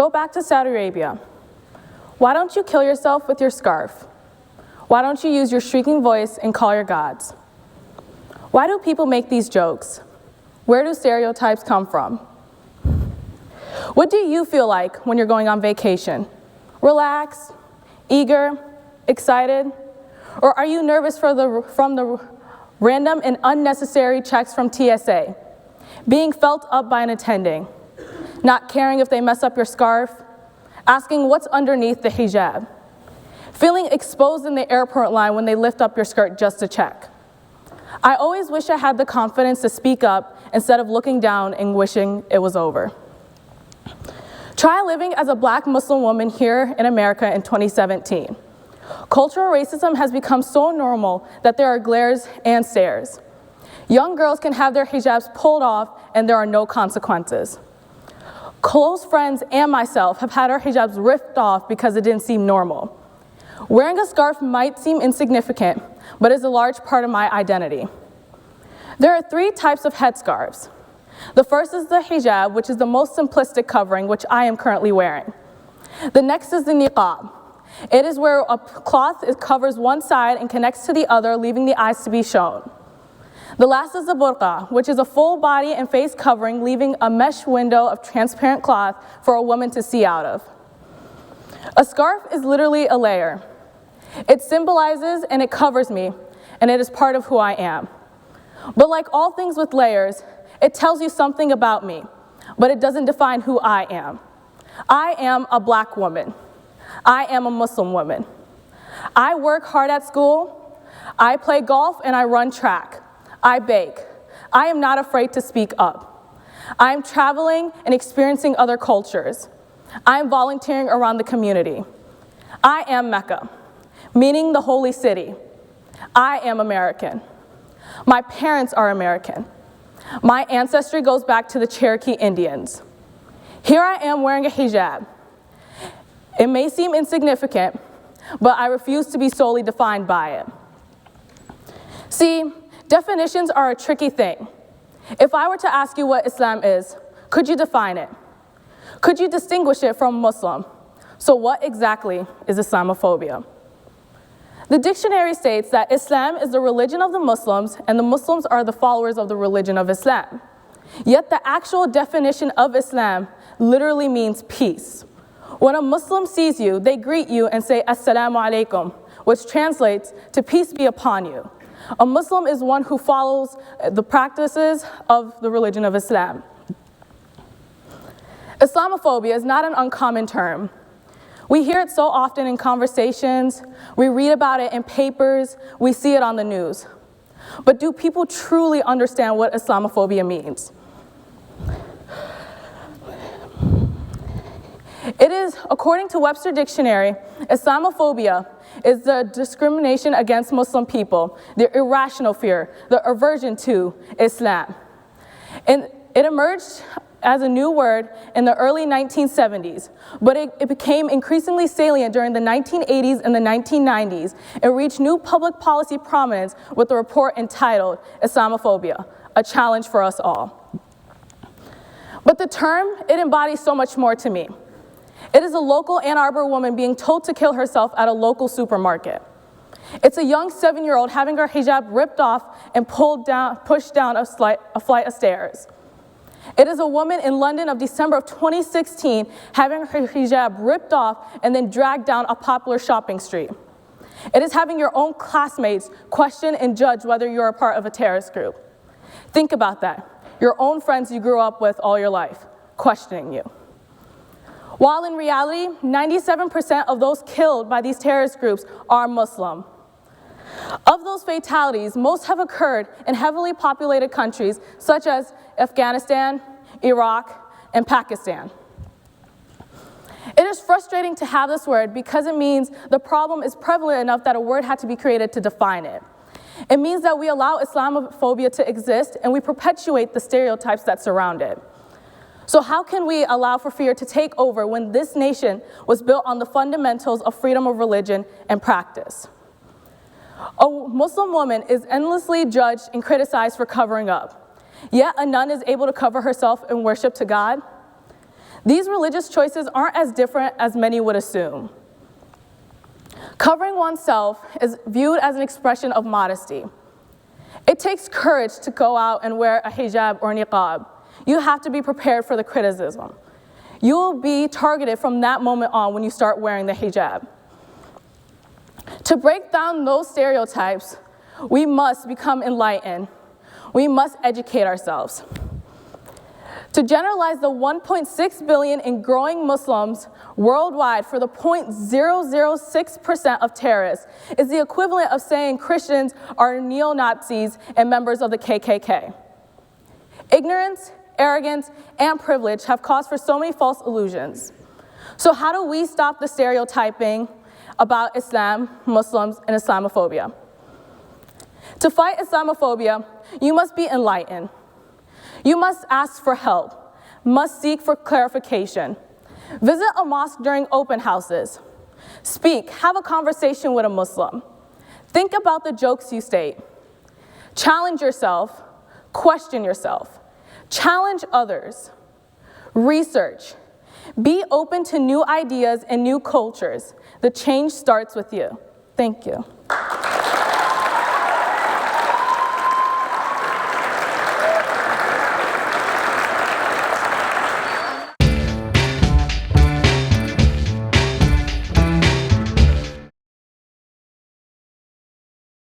Go back to Saudi Arabia. Why don't you kill yourself with your scarf? Why don't you use your shrieking voice and call your gods? Why do people make these jokes? Where do stereotypes come from? What do you feel like when you're going on vacation? Relaxed, eager, excited? Or are you nervous from the random and unnecessary checks from TSA? Being felt up by an attending? Not caring if they mess up your scarf? Asking what's underneath the hijab? Feeling exposed in the airport line when they lift up your skirt just to check? I always wish I had the confidence to speak up instead of looking down and wishing it was over. Try living as a Black Muslim woman here in America in 2017. Cultural racism has become so normal that there are glares and stares. Young girls can have their hijabs pulled off and there are no consequences. Close friends and myself have had our hijabs ripped off because it didn't seem normal. Wearing a scarf might seem insignificant, but is a large part of my identity. There are 3 types of headscarves. The first is the hijab, which is the most simplistic covering, which I am currently wearing. The next is the niqab. It is where a cloth covers one side and connects to the other, leaving the eyes to be shown. The last is the burqa, which is a full body and face covering, leaving a mesh window of transparent cloth for a woman to see out of. A scarf is literally a layer. It symbolizes and it covers me, and it is part of who I am. But like all things with layers, it tells you something about me, but it doesn't define who I am. I am a Black woman. I am a Muslim woman. I work hard at school. I play golf and I run track. I bake. I am not afraid to speak up. I am traveling and experiencing other cultures. I am volunteering around the community. I am Mecca, meaning the holy city. I am American. My parents are American. My ancestry goes back to the Cherokee Indians. Here I am wearing a hijab. It may seem insignificant, but I refuse to be solely defined by it. See, definitions are a tricky thing. If I were to ask you what Islam is, could you define it? Could you distinguish it from Muslim? So what exactly is Islamophobia? The dictionary states that Islam is the religion of the Muslims, and the Muslims are the followers of the religion of Islam. Yet the actual definition of Islam literally means peace. When a Muslim sees you, they greet you and say, "Assalamu alaikum," which translates to peace be upon you. A Muslim is one who follows the practices of the religion of Islam. Islamophobia is not an uncommon term. We hear it so often in conversations, we read about it in papers, we see it on the news. But do people truly understand what Islamophobia means? It is, according to Webster Dictionary, Islamophobia is the discrimination against Muslim people, the irrational fear, the aversion to Islam. And it emerged as a new word in the early 1970s, but it became increasingly salient during the 1980s and the 1990s and reached new public policy prominence with a report entitled Islamophobia, a challenge for us all. But the term, it embodies so much more to me. It is a local Ann Arbor woman being told to kill herself at a local supermarket. It's a young 7-year-old having her hijab ripped off and pushed down a flight of stairs. It is a woman in London of December of 2016 having her hijab ripped off and then dragged down a popular shopping street. It is having your own classmates question and judge whether you're a part of a terrorist group. Think about that. Your own friends you grew up with all your life, questioning you. While in reality, 97% of those killed by these terrorist groups are Muslim. Of those fatalities, most have occurred in heavily populated countries such as Afghanistan, Iraq, and Pakistan. It is frustrating to have this word because it means the problem is prevalent enough that a word had to be created to define it. It means that we allow Islamophobia to exist and we perpetuate the stereotypes that surround it. So how can we allow for fear to take over when this nation was built on the fundamentals of freedom of religion and practice? A Muslim woman is endlessly judged and criticized for covering up. Yet a nun is able to cover herself and worship to God. These religious choices aren't as different as many would assume. Covering oneself is viewed as an expression of modesty. It takes courage to go out and wear a hijab or niqab. You have to be prepared for the criticism. You will be targeted from that moment on when you start wearing the hijab. To break down those stereotypes, we must become enlightened. We must educate ourselves. To generalize the 1.6 billion and growing Muslims worldwide for the 0.006% of terrorists is the equivalent of saying Christians are neo-Nazis and members of the KKK. Ignorance, arrogance, and privilege have caused for so many false illusions. So how do we stop the stereotyping about Islam, Muslims, and Islamophobia? To fight Islamophobia, you must be enlightened. You must ask for help, must seek for clarification. Visit a mosque during open houses. Speak, have a conversation with a Muslim. Think about the jokes you state. Challenge yourself, question yourself. Challenge others. Research. Be open to new ideas and new cultures. The change starts with you. Thank you.